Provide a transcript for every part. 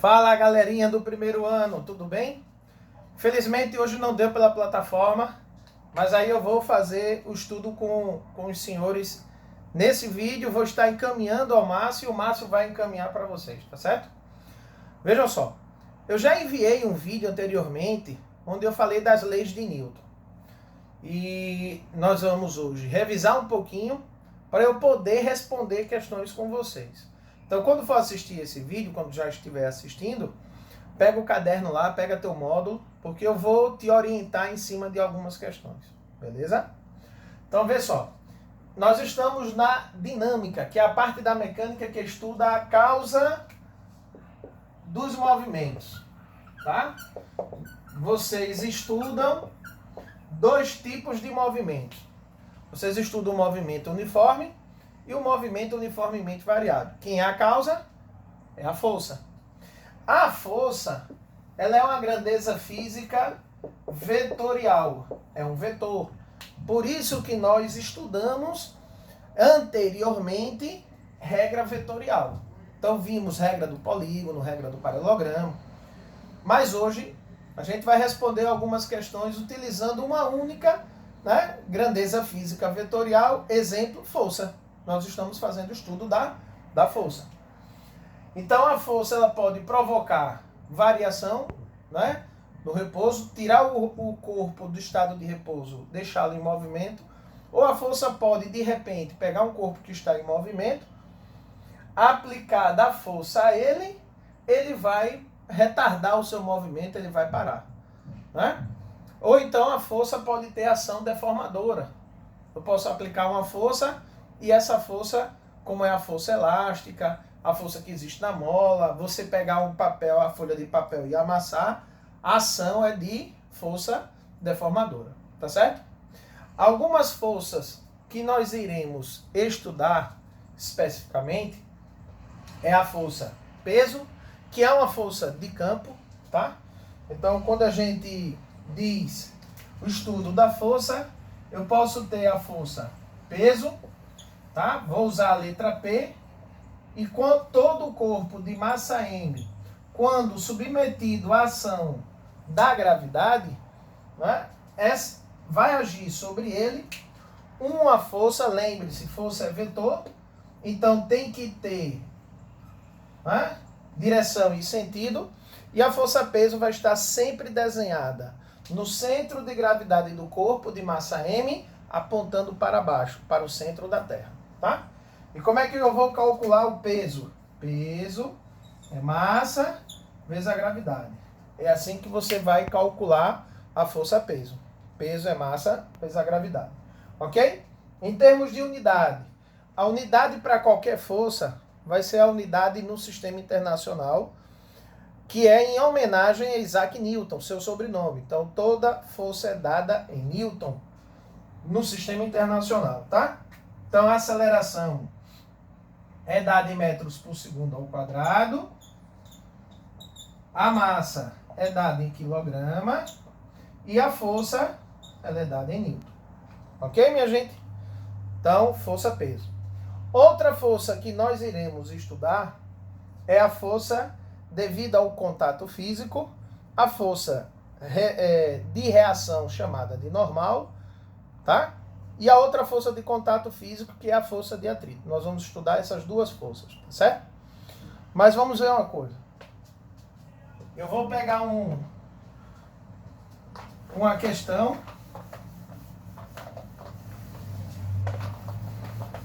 Fala, galerinha do primeiro ano, tudo bem? Felizmente hoje não deu pela plataforma, mas aí eu vou fazer o estudo com os senhores. Nesse vídeo vou estar encaminhando ao Márcio e o Márcio vai encaminhar para vocês, tá certo? Vejam só, eu já enviei um vídeo anteriormente onde eu falei das leis de Newton. E nós vamos hoje revisar um pouquinho para eu poder responder questões com vocês. Então, quando for assistir esse vídeo, quando já estiver assistindo, pega o caderno lá, pega teu módulo, porque eu vou te orientar em cima de algumas questões, beleza? Então, vê só. Nós estamos na dinâmica, que é a parte da mecânica que estuda a causa dos movimentos, tá? Vocês estudam dois tipos de movimento. Vocês estudam o movimento uniforme e o movimento uniformemente variado. Quem é a causa? É a força. A força, ela é uma grandeza física vetorial. É um vetor. Por isso que nós estudamos anteriormente regra vetorial. Então vimos regra do polígono, regra do paralelogramo. Mas hoje a gente vai responder algumas questões utilizando uma única, grandeza física vetorial, exemplo, força. Nós estamos fazendo o estudo da força. Então a força ela pode provocar variação, no repouso, tirar o corpo do estado de repouso, deixá-lo em movimento, ou a força pode de repente pegar um corpo que está em movimento, aplicar da força a ele, ele vai retardar o seu movimento, ele vai parar. Ou então a força pode ter ação deformadora. Eu posso aplicar uma força e essa força, como é a força elástica, a força que existe na mola, você pegar um papel, a folha de papel e amassar, a ação é de força deformadora, tá certo? Algumas forças que nós iremos estudar especificamente é a força peso, que é uma força de campo, tá? Então, quando a gente diz o estudo da força, eu posso ter a força peso, tá? Vou usar a letra P, e quando todo o corpo de massa M, quando submetido à ação da gravidade, vai agir sobre ele uma força, lembre-se, força é vetor, então tem que ter direção e sentido, e a força peso vai estar sempre desenhada no centro de gravidade do corpo de massa M, apontando para baixo, para o centro da Terra, tá? E como é que eu vou calcular o peso? Peso é massa vezes a gravidade. É assim que você vai calcular a força peso. Peso é massa vezes a gravidade. Ok? Em termos de unidade, a unidade para qualquer força vai ser a unidade no sistema internacional, que é em homenagem a Isaac Newton, seu sobrenome. Então, toda força é dada em Newton no sistema internacional, tá? Então, a aceleração é dada em metros por segundo ao quadrado. A massa é dada em quilograma. E a força, ela é dada em Newton. Ok, minha gente? Então, força-peso. Outra força que nós iremos estudar é a força devido ao contato físico, a força de reação chamada de normal, tá? E a outra força de contato físico, que é a força de atrito. Nós vamos estudar essas duas forças, tá certo? Mas vamos ver uma coisa. Eu vou pegar uma questão.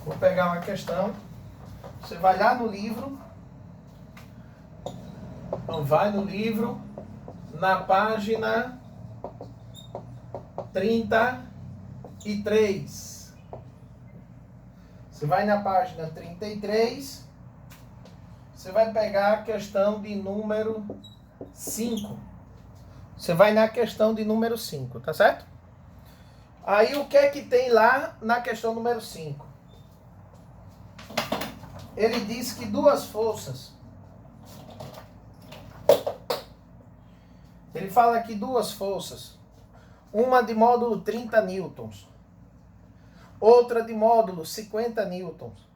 Vou pegar uma questão. Você vai lá no livro. Então vai no livro, na página 33. Você vai na página 33, você vai pegar a questão de número 5. Você vai na questão de número 5, tá certo? Aí o que é que tem lá na questão número 5? Ele diz que duas forças. Ele fala aqui duas forças. Uma de módulo 30 newtons. Outra de módulo 50 newtons.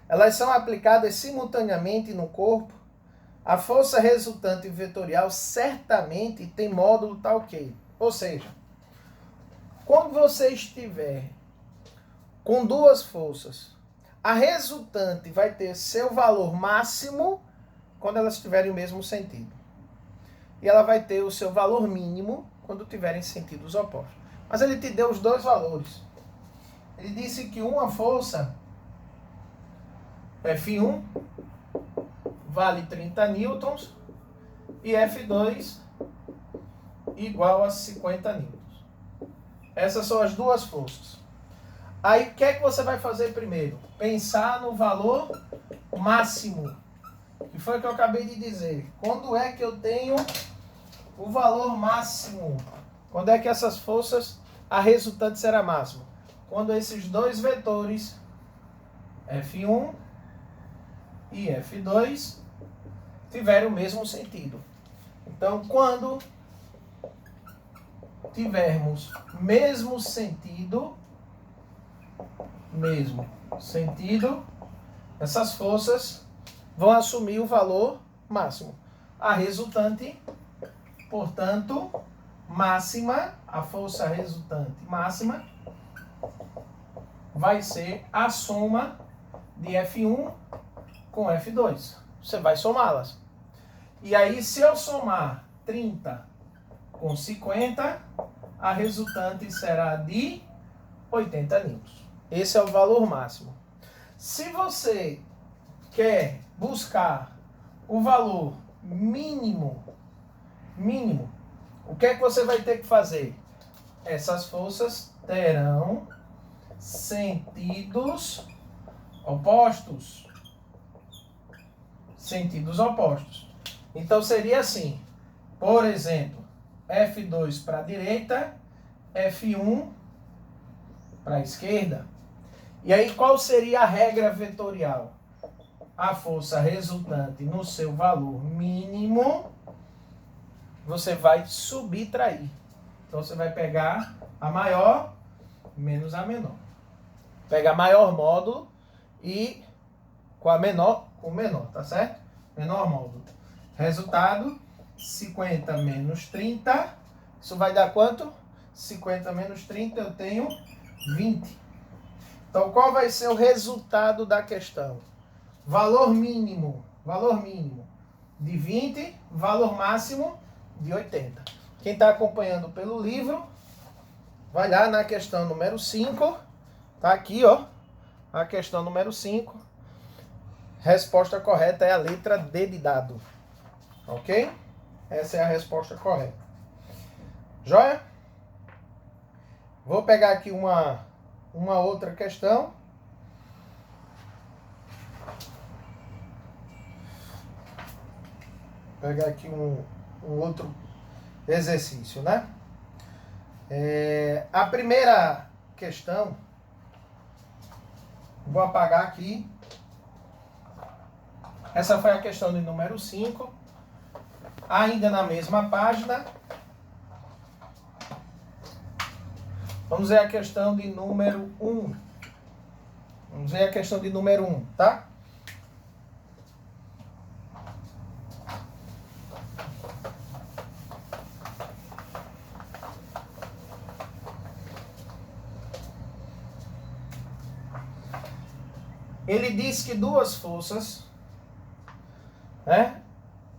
Elas são aplicadas simultaneamente no corpo a força resultante vetorial certamente tem módulo tal que. Ou seja, quando você estiver com duas forças, a resultante vai ter seu valor máximo quando elas tiverem o mesmo sentido. E ela vai ter o seu valor mínimo quando tiverem sentidos opostos. Mas ele te deu os dois valores. Ele disse que uma força, F1, vale 30 newtons e F2 igual a 50 newtons. Essas são as duas forças. Aí o que é que você vai fazer primeiro? Pensar no valor máximo. Que foi o que eu acabei de dizer. Quando é que eu tenho o valor máximo? Quando é que essas forças, a resultante será máxima? Quando esses dois vetores, F1 e F2, tiverem o mesmo sentido. Então, quando tivermos mesmo sentido, essas forças vão assumir o valor máximo. A resultante, portanto, máxima, a força resultante máxima, vai ser a soma de F1 com F2. Você vai somá-las. E aí, se eu somar 30 com 50, a resultante será de 80 newtons. Esse é o valor máximo. Se você quer buscar o valor mínimo, o que é que você vai ter que fazer? Essas forças terão sentidos opostos. Sentidos opostos. Então seria assim, por exemplo, F2 para a direita, F1 para a esquerda. E aí qual seria a regra vetorial? A força resultante no seu valor mínimo, você vai subtrair. Então você vai pegar a maior menos a menor. Pega a maior módulo e com a menor, o menor, tá certo? Menor módulo. Resultado, 50 menos 30. Isso vai dar quanto? 50 menos 30, eu tenho 20. Então, qual vai ser o resultado da questão? Valor mínimo de 20, valor máximo de 80. Quem está acompanhando pelo livro, vai lá na questão número 5. Tá aqui, ó. A questão número 5. Resposta correta é a letra D de dado. Ok? Essa é a resposta correta. Joia? Vou pegar aqui uma outra questão. Vou pegar aqui um outro exercício, né? A primeira questão, vou apagar aqui. Essa foi a questão de número 5. Ainda na mesma página. Vamos ver a questão de número 1. Vamos ver a questão de número 1, tá? Ele diz que duas forças, né,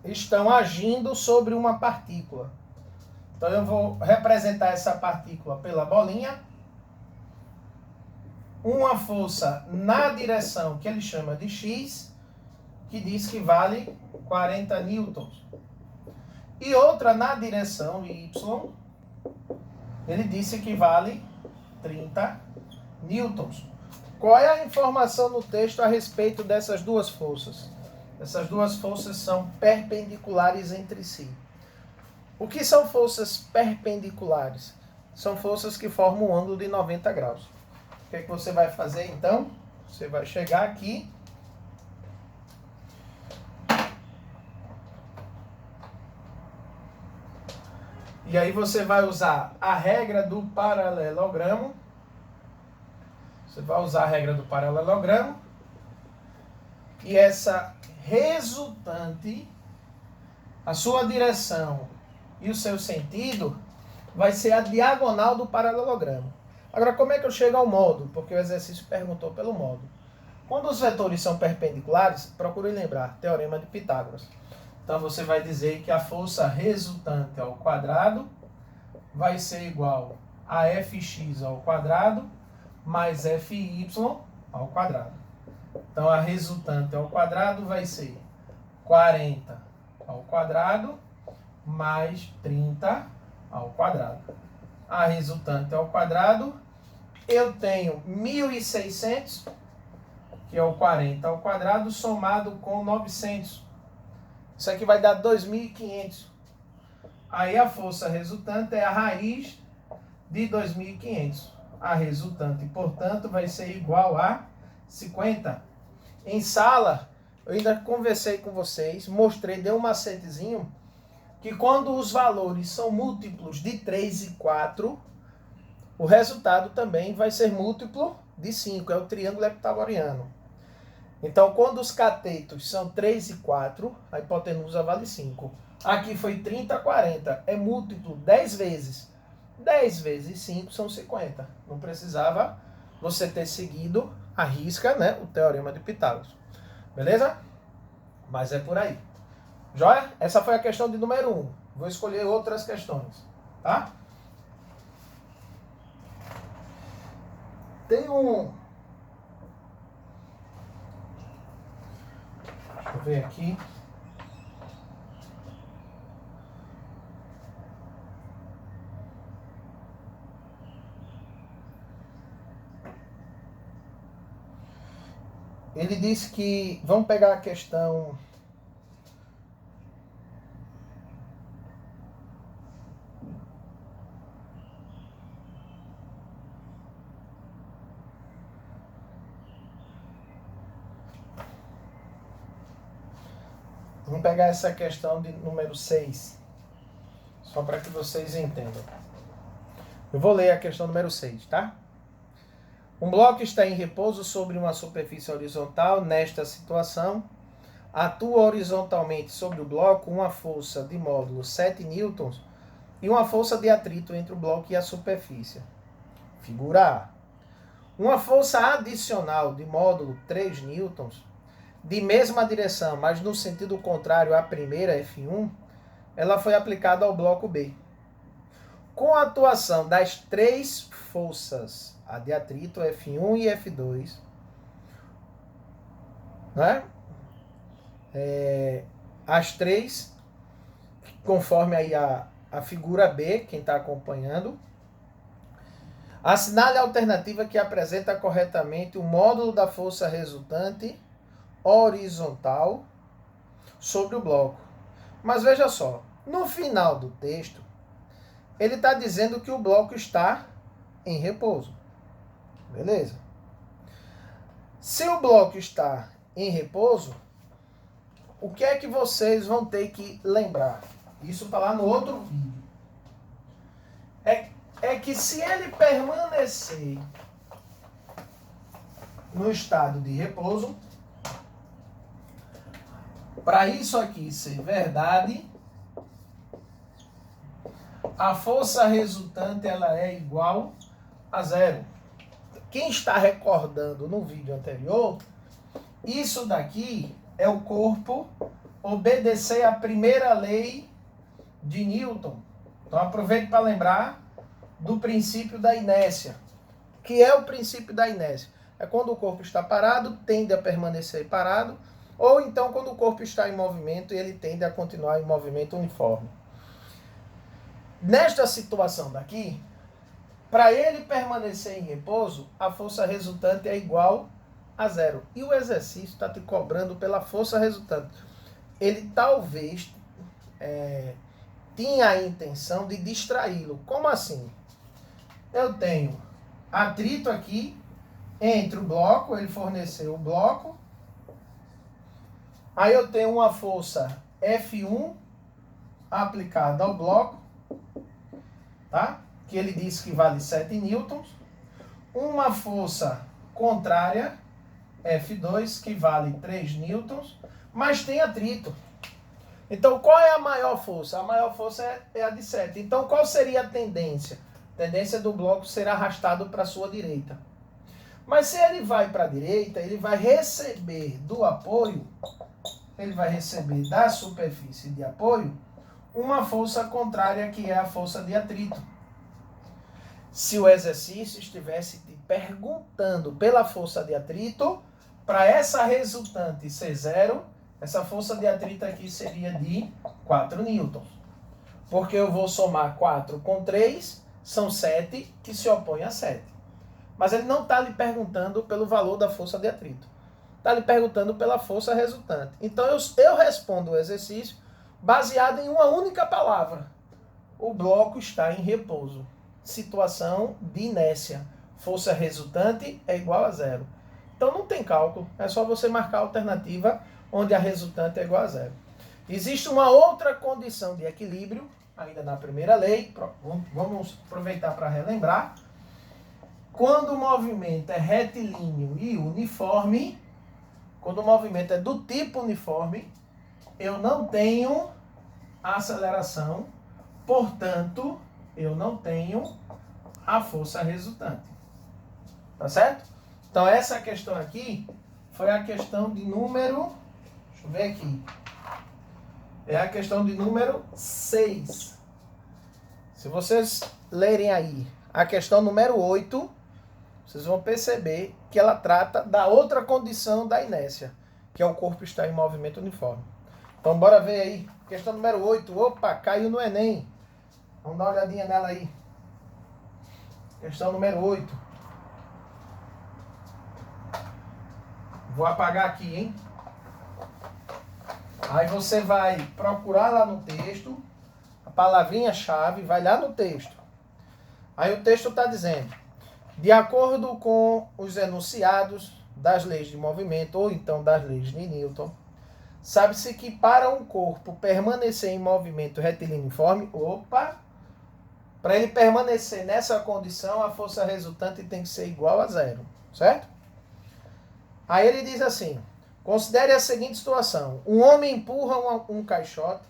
estão agindo sobre uma partícula. Então eu vou representar essa partícula pela bolinha. Uma força na direção que ele chama de X, que diz que vale 40 newtons. E outra na direção Y, ele disse que vale 30 newtons. Qual é a informação no texto a respeito dessas duas forças? Essas duas forças são perpendiculares entre si. O que são forças perpendiculares? São forças que formam um ângulo de 90 graus. O que é que você vai fazer então? Você vai chegar aqui. E aí você vai usar a regra do paralelogramo. Você vai usar a regra do paralelogramo. E essa resultante a sua direção e o seu sentido vai ser a diagonal do paralelogramo. Agora, como é que eu chego ao módulo? Porque o exercício perguntou pelo módulo. Quando os vetores são perpendiculares, procure lembrar, teorema de Pitágoras. Então, você vai dizer que a força resultante ao quadrado vai ser igual a fx ao quadrado mais fy ao quadrado. Então, a resultante ao quadrado vai ser 40 ao quadrado mais 30 ao quadrado. A resultante ao quadrado, eu tenho 1.600, que é o 40 ao quadrado, somado com 900. Isso aqui vai dar 2.500. Aí a força resultante é a raiz de 2.500. A resultante, portanto, vai ser igual a 50. Em sala, eu ainda conversei com vocês, mostrei, dei um macetezinho, que quando os valores são múltiplos de 3 e 4, o resultado também vai ser múltiplo de 5, é o triângulo epitagoriano. Então, quando os catetos são 3 e 4, a hipotenusa vale 5. Aqui foi 30, 40, é múltiplo 10 vezes. 10 vezes 5 são 50. Não precisava você ter seguido a risca, né, o teorema de Pitágoras. Beleza? Mas é por aí. Joia? Essa foi a questão de número 1. Vou escolher outras questões, tá? Tem um... Deixa eu ver aqui. Ele disse que... Vamos pegar a questão... Vamos pegar essa questão de número 6. Só para que vocês entendam. Eu vou ler a questão número 6, tá? Um bloco está em repouso sobre uma superfície horizontal. Nesta situação, atua horizontalmente sobre o bloco uma força de módulo 7 newtons e uma força de atrito entre o bloco e a superfície. Figura A. Uma força adicional de módulo 3 newtons, de mesma direção, mas no sentido contrário à primeira, F1, ela foi aplicada ao bloco B. Com a atuação das três forças, a de atrito, F1 e F2, né? As três, conforme aí a figura B, quem está acompanhando, assinale a alternativa que apresenta corretamente o módulo da força resultante horizontal sobre o bloco. Mas veja só, no final do texto, ele está dizendo que o bloco está em repouso. Beleza? Se o bloco está em repouso, o que é que vocês vão ter que lembrar? Isso está lá no outro vídeo. É que se ele permanecer no estado de repouso, para isso aqui ser verdade, a força resultante ela é igual a zero. Quem está recordando no vídeo anterior, isso daqui é o corpo obedecer à primeira lei de Newton. Então aproveite para lembrar do princípio da inércia. O que é o princípio da inércia? É quando o corpo está parado, tende a permanecer parado, ou então quando o corpo está em movimento, ele tende a continuar em movimento uniforme. Nesta situação daqui, para ele permanecer em repouso, a força resultante é igual a zero. E o exercício está te cobrando pela força resultante. Ele talvez tinha a intenção de distraí-lo. Como assim? Eu tenho atrito aqui entre o bloco, ele forneceu o bloco. Aí eu tenho uma força F1 aplicada ao bloco, tá? Que ele disse que vale 7 newtons. Uma força contrária, F2, que vale 3 newtons, mas tem atrito. Então, qual é a maior força? A maior força é a de 7. Então, qual seria a tendência? A tendência do bloco ser arrastado para a sua direita. Mas se ele vai para a direita, ele vai receber do apoio, ele vai receber da superfície de apoio, uma força contrária, que é a força de atrito. Se o exercício estivesse te perguntando pela força de atrito, para essa resultante ser zero, essa força de atrito aqui seria de 4 newtons. Porque eu vou somar 4 com 3, são 7, que se opõem a 7. Mas ele não está lhe perguntando pelo valor da força de atrito. Está lhe perguntando pela força resultante. Então eu respondo o exercício baseado em uma única palavra. O bloco está em repouso. Situação de inércia. Força resultante é igual a zero. Então não tem cálculo. É só você marcar a alternativa onde a resultante é igual a zero. Existe uma outra condição de equilíbrio, ainda na primeira lei. Vamos aproveitar para relembrar. Quando o movimento é retilíneo e uniforme, quando o movimento é do tipo uniforme, eu não tenho aceleração, portanto, eu não tenho a força resultante. Tá certo? Então, essa questão aqui foi a questão de número... Deixa eu ver aqui. É a questão de número 6. Se vocês lerem aí a questão número 8, vocês vão perceber que ela trata da outra condição da inércia, que é o corpo estar em movimento uniforme. Então, bora ver aí. Questão número 8. Opa, caiu no Enem. Vamos dar uma olhadinha nela aí. Questão número 8. Vou apagar aqui, hein? Aí você vai procurar lá no texto a palavrinha-chave, vai lá no texto. Aí o texto está dizendo: de acordo com os enunciados das leis de movimento, ou então das leis de Newton, sabe-se que para um corpo permanecer em movimento retilíneo-uniforme, para ele permanecer nessa condição, a força resultante tem que ser igual a zero, certo? Aí ele diz assim: considere a seguinte situação. Um homem empurra um caixote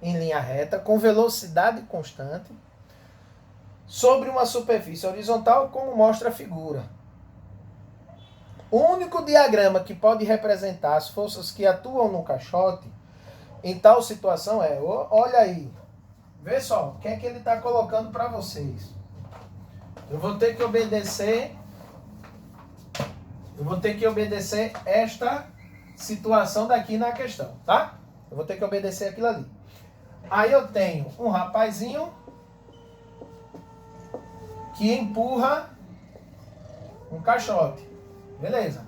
em linha reta com velocidade constante sobre uma superfície horizontal, como mostra a figura. O único diagrama que pode representar as forças que atuam no caixote em tal situação é, olha aí, vê só, o que é que ele está colocando para vocês. Eu vou ter que obedecer esta situação daqui na questão, tá? Eu vou ter que obedecer aquilo ali. Aí eu tenho um rapazinho que empurra um caixote. Beleza.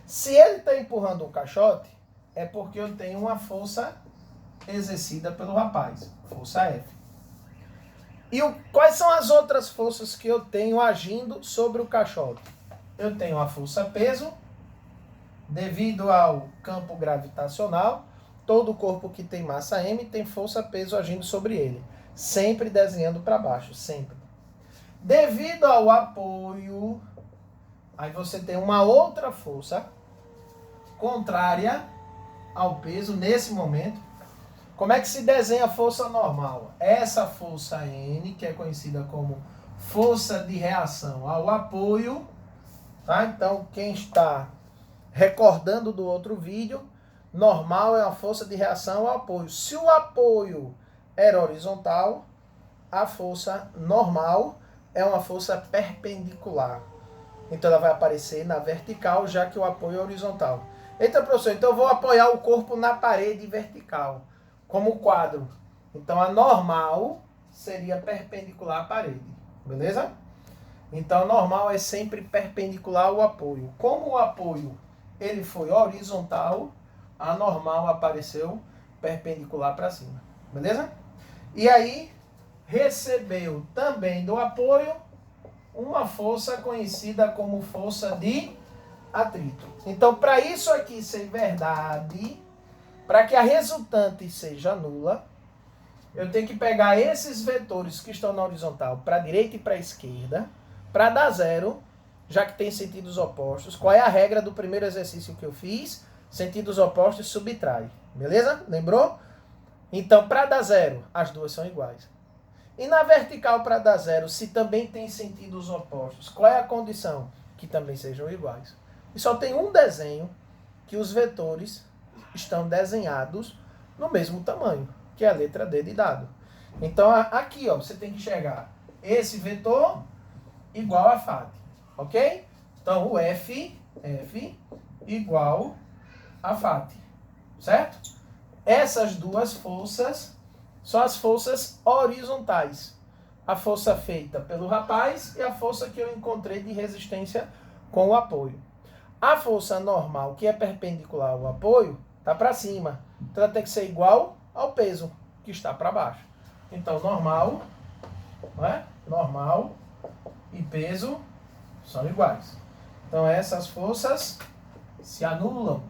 Se ele está empurrando um caixote, é porque eu tenho uma força exercida pelo rapaz. Força F. E quais são as outras forças que eu tenho agindo sobre o caixote? Eu tenho a força peso, devido ao campo gravitacional. Todo corpo que tem massa M tem força peso agindo sobre ele. Sempre desenhando para baixo, sempre. Devido ao apoio, aí você tem uma outra força contrária ao peso nesse momento. Como é que se desenha a força normal? Essa força N, que é conhecida como força de reação ao apoio, tá? Então, quem está recordando do outro vídeo, normal é a força de reação ao apoio. Se o apoio era horizontal, a força normal é uma força perpendicular. Então ela vai aparecer na vertical, já que o apoio é horizontal. Eita, professor, então eu vou apoiar o corpo na parede vertical, como quadro. Então a normal seria perpendicular à parede, beleza? Então normal é sempre perpendicular ao apoio. Como o apoio ele foi horizontal, a normal apareceu perpendicular para cima, beleza? E aí recebeu também do apoio uma força conhecida como força de atrito. Então, para isso aqui ser verdade, para que a resultante seja nula, eu tenho que pegar esses vetores que estão na horizontal para a direita e para a esquerda, para dar zero, já que tem sentidos opostos. Qual é a regra do primeiro exercício que eu fiz? Sentidos opostos subtrai. Beleza? Lembrou? Então, para dar zero, as duas são iguais. E na vertical, para dar zero, se também tem sentidos opostos, qual é a condição? Que também sejam iguais. E só tem um desenho que os vetores estão desenhados no mesmo tamanho, que é a letra D de dado. Então, aqui, ó, você tem que enxergar esse vetor igual a FAT, ok? Então, o F igual a FAT, certo? Essas duas forças são as forças horizontais. A força feita pelo rapaz e a força que eu encontrei de resistência com o apoio. A força normal, que é perpendicular ao apoio, está para cima. Então, ela tem que ser igual ao peso, que está para baixo. Então, normal, né? Normal e peso são iguais. Então, essas forças se anulam.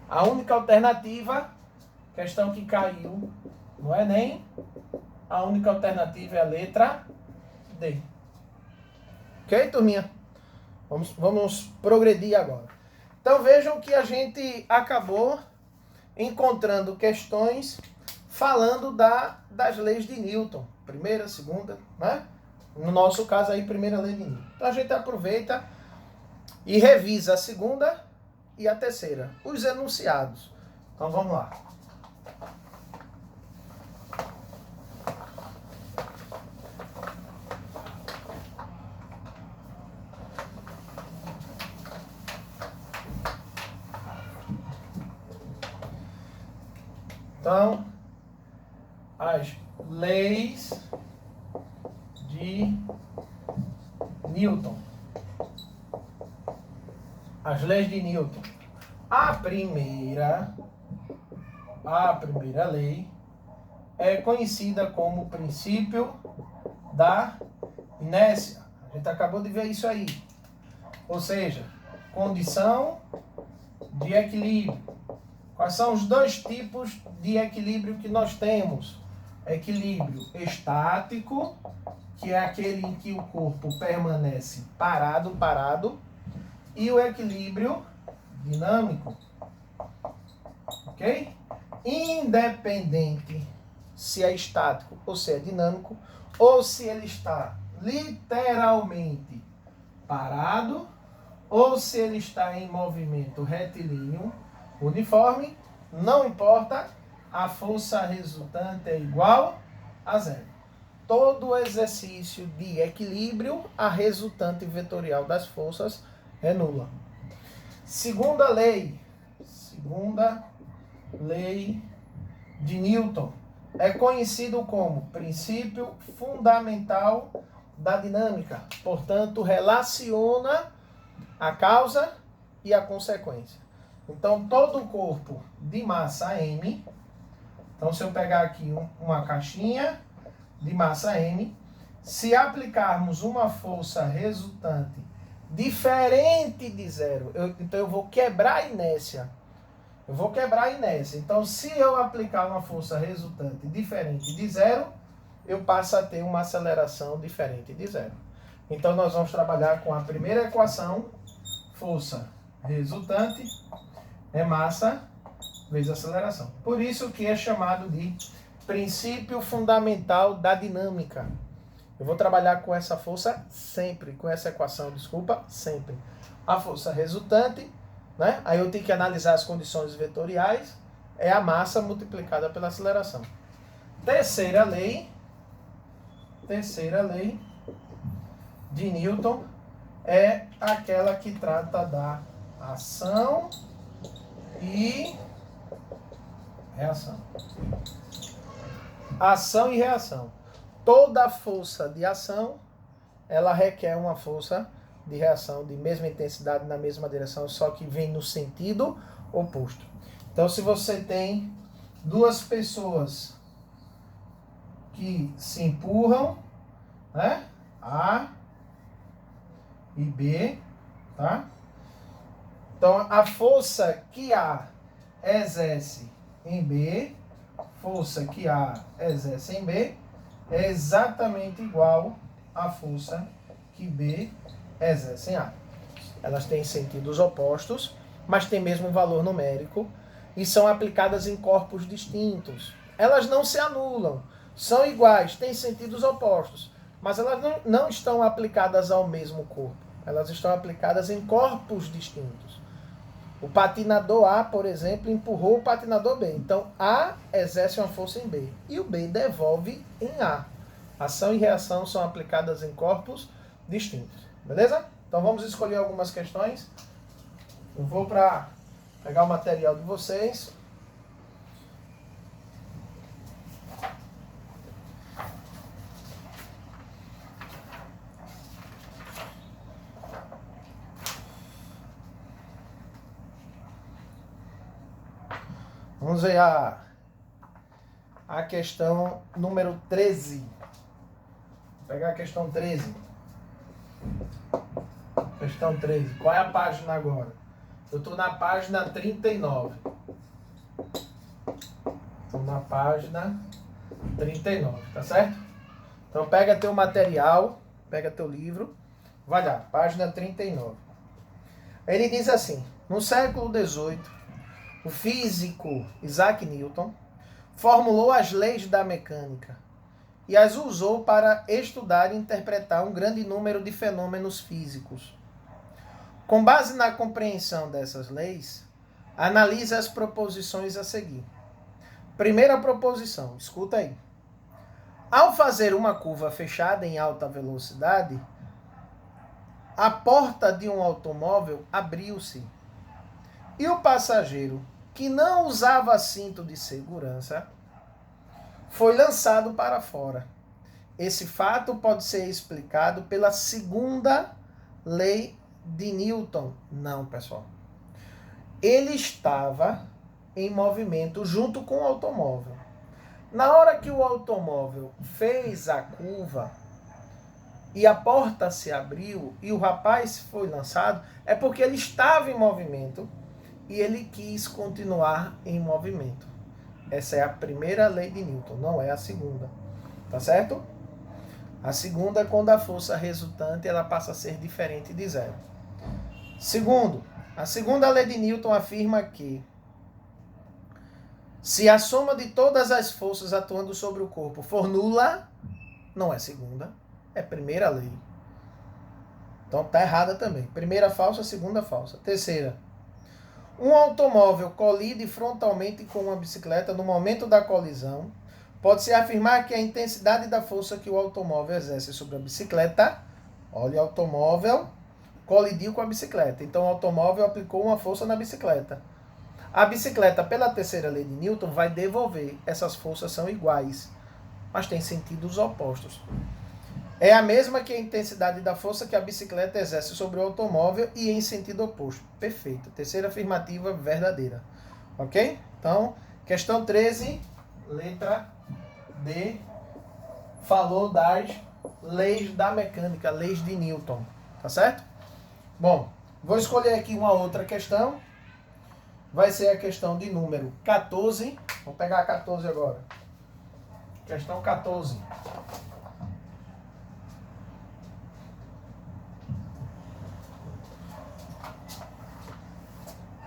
A única alternativa, questão que caiu no Enem, a única alternativa é a letra D. Ok, turminha? Vamos progredir agora. Então, vejam que a gente acabou encontrando questões falando das leis de Newton. Primeira, segunda, né? No nosso caso aí, primeira lei de Newton. Então, a gente aproveita e revisa a segunda e a terceira. Os enunciados. Então, vamos lá. Então, as leis de Newton. As leis de Newton. A primeira lei é conhecida como princípio da inércia. A gente acabou de ver isso aí. Ou seja, condição de equilíbrio. Quais são os dois tipos de equilíbrio que nós temos? Equilíbrio estático, que é aquele em que o corpo permanece parado, e o equilíbrio dinâmico. Ok? Independente se é estático ou se é dinâmico, ou se ele está literalmente parado, ou se ele está em movimento retilíneo, uniforme, não importa, a força resultante é igual a zero. Todo exercício de equilíbrio, a resultante vetorial das forças é nula. Segunda lei de Newton é conhecido como princípio fundamental da dinâmica. Portanto, relaciona a causa e a consequência. Então, todo corpo de massa M, então se eu pegar aqui uma caixinha de massa M, se aplicarmos uma força resultante diferente de zero, então eu vou quebrar a inércia. Então, se eu aplicar uma força resultante diferente de zero, eu passo a ter uma aceleração diferente de zero. Então, nós vamos trabalhar com a primeira equação, força resultante é massa vezes aceleração. Por isso que é chamado de princípio fundamental da dinâmica. Eu vou trabalhar com essa força sempre, com essa equação, sempre. A força resultante, né? Aí eu tenho que analisar as condições vetoriais, é a massa multiplicada pela aceleração. Terceira lei de Newton é aquela que trata da ação e reação. Ação e reação. Toda força de ação, ela requer uma força de reação de mesma intensidade na mesma direção, só que vem no sentido oposto. Então, se você tem duas pessoas que se empurram, né? A e B, tá? Então, a força que A exerce em B, força que A exerce em B, é exatamente igual à força que B exerce em A. Elas têm sentidos opostos, mas têm mesmo valor numérico e são aplicadas em corpos distintos. elas não se anulam, são iguais, têm sentidos opostos, mas elas não estão aplicadas ao mesmo corpo, elas estão aplicadas em corpos distintos. O patinador A, por exemplo, empurrou o patinador B. Então, A exerce uma força em B e o B devolve em A. Ação e reação são aplicadas em corpos distintos. Beleza? Então, vamos escolher algumas questões. Eu vou para pegar o material de vocês. Vamos ver a questão número 13. Vou pegar a questão 13. Questão 13. Qual é a página agora? Eu estou na página 39. Estou na página 39, tá certo? Então pega teu material, pega teu livro, vai lá, página 39. Ele diz assim: no século XVIII, o físico Isaac Newton formulou as leis da mecânica e as usou para estudar e interpretar um grande número de fenômenos físicos. Com base na compreensão dessas leis, analise as proposições a seguir. Primeira proposição, escuta aí. Ao fazer uma curva fechada em alta velocidade, a porta de um automóvel abriu-se e o passageiro, que não usava cinto de segurança, foi lançado para fora. Esse fato pode ser explicado pela segunda lei de Newton. Não, pessoal. Ele estava em movimento junto com o automóvel. Na hora que o automóvel fez a curva e a porta se abriu e o rapaz foi lançado, é porque ele estava em movimento e ele quis continuar em movimento. Essa é a primeira lei de Newton, não é a segunda. Tá certo? A segunda é quando a força resultante ela passa a ser diferente de zero. Segundo, a segunda lei de Newton afirma que se a soma de todas as forças atuando sobre o corpo for nula, não é segunda, é primeira lei. Então tá errada também. Primeira falsa, segunda falsa. Terceira, um automóvel colide frontalmente com uma bicicleta no momento da colisão. Pode-se afirmar que a intensidade da força que o automóvel exerce sobre a bicicleta, olha, o automóvel colidiu com a bicicleta. Então o automóvel aplicou uma força na bicicleta. A bicicleta, pela terceira lei de Newton, vai devolver. Essas forças são iguais, mas têm sentidos opostos. É a mesma que a intensidade da força que a bicicleta exerce sobre o automóvel e em sentido oposto. Perfeito. Terceira afirmativa verdadeira. Ok? Então, questão 13, letra D, falou das leis da mecânica, leis de Newton. Tá certo? Bom, vou escolher aqui uma outra questão. Vai ser a questão de número 14. Vou pegar a 14 agora. Questão 14.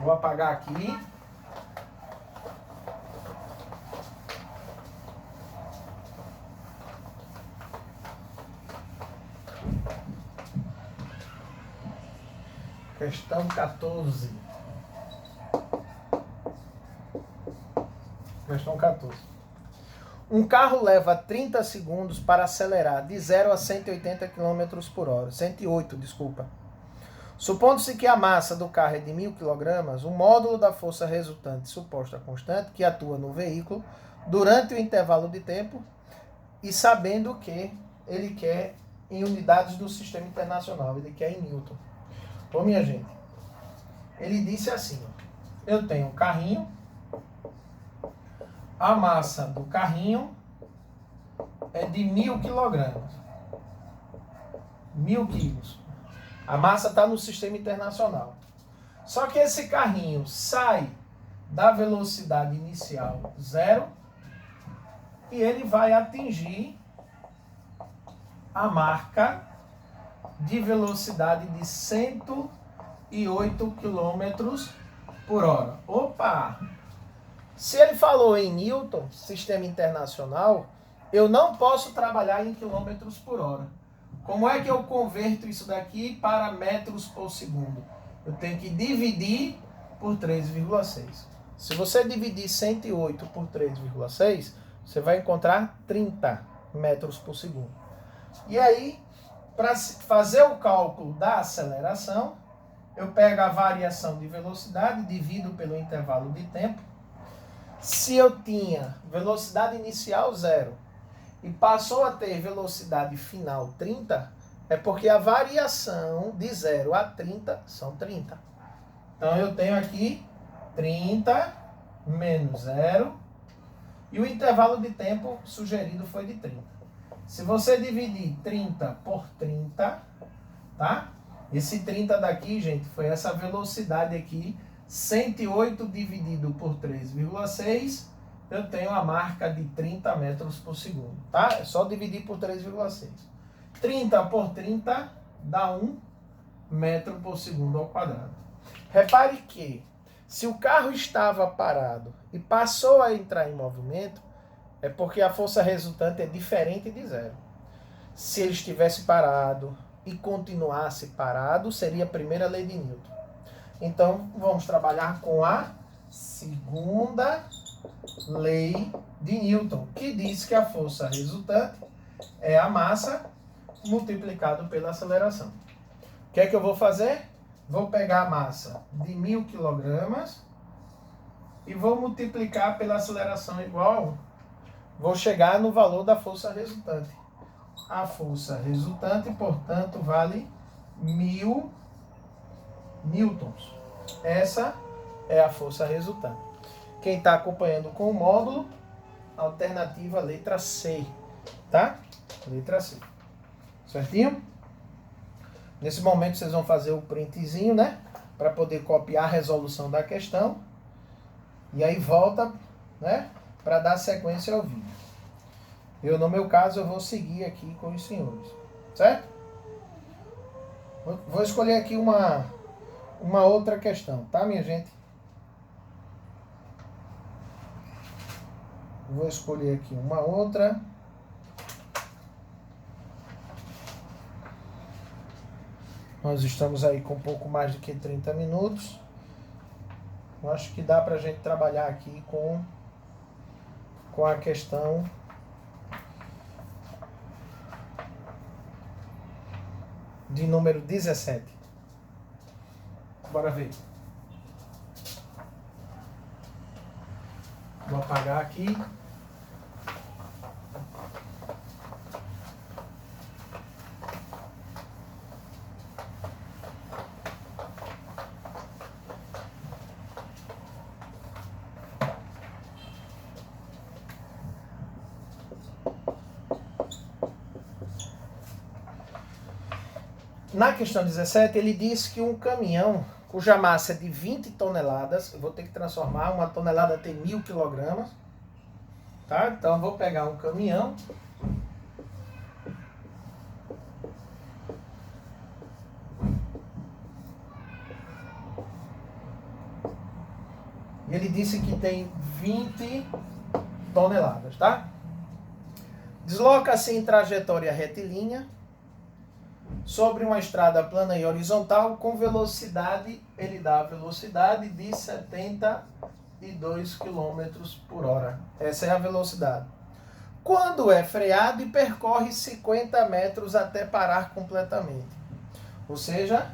Vou apagar aqui. Questão 14. Questão 14. Um carro leva 30 segundos para acelerar de 0 a 180 km por hora. 108, desculpa. Supondo-se que a massa do carro é de 1.000 kg, o módulo da força resultante suposta constante que atua no veículo durante o intervalo de tempo e sabendo que ele quer em unidades do sistema internacional, ele quer em Newton. Bom, minha gente, ele disse assim, eu tenho um carrinho, a massa do carrinho é de 1.000 kg. 1.000 quilos. A massa está no sistema internacional. Só que esse carrinho sai da velocidade inicial 0 e ele vai atingir a marca de velocidade de 108 km por hora. Opa! Se ele falou em Newton, sistema internacional, eu não posso trabalhar em quilômetros por hora. Como é que eu converto isso daqui para metros por segundo? Eu tenho que dividir por 3,6. Se você dividir 108 por 3,6, você vai encontrar 30 metros por segundo. E aí, para fazer o cálculo da aceleração, eu pego a variação de velocidade, divido pelo intervalo de tempo. Se eu tinha velocidade inicial 0 e passou a ter velocidade final 30, é porque a variação de 0 a 30 são 30. Então eu tenho aqui 30 menos 0 e o intervalo de tempo sugerido foi de 30. Se você dividir 30 por 30, tá? Esse 30 daqui, gente, foi essa velocidade aqui, 108 dividido por 3,6, eu tenho a marca de 30 metros por segundo, tá? É só dividir por 3,6. 30 por 30 dá 1 metro por segundo ao quadrado. Repare que, se o carro estava parado e passou a entrar em movimento, é porque a força resultante é diferente de 0. Se ele estivesse parado e continuasse parado, seria a primeira lei de Newton. Então, vamos trabalhar com a segunda lei de Newton, que diz que a força resultante é a massa multiplicado pela aceleração. O que é que eu vou fazer? Vou pegar a massa de 1.000 kg e vou multiplicar pela aceleração igual a 1. Vou chegar no valor da força resultante. A força resultante, portanto, vale 1.000 newtons. Essa é a força resultante. Quem está acompanhando com o módulo, alternativa letra C, tá? Letra C. Certinho? Nesse momento vocês vão fazer o printzinho, né? Para poder copiar a resolução da questão. E aí volta, né? Para dar sequência ao vídeo. Eu, no meu caso, eu vou seguir aqui com os senhores. Certo? Vou escolher aqui uma outra questão, tá, minha gente? Vou escolher aqui uma outra. Nós estamos aí com um pouco mais do que 30 minutos. Eu acho que dá pra gente trabalhar aqui com a questão de número 17. Bora ver. Vou apagar aqui. Na questão 17, ele diz que um caminhão cuja massa é de 20 toneladas, eu vou ter que transformar, uma tonelada tem 1.000 kg, tá? Então, eu vou pegar um caminhão, e ele disse que tem 20 toneladas, tá? Desloca-se em trajetória retilínea, sobre uma estrada plana e horizontal, com velocidade, ele dá a velocidade de 72 km por hora. Essa é a velocidade. Quando é freado e percorre 50 metros até parar completamente. Ou seja,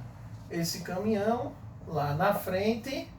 esse caminhão lá na frente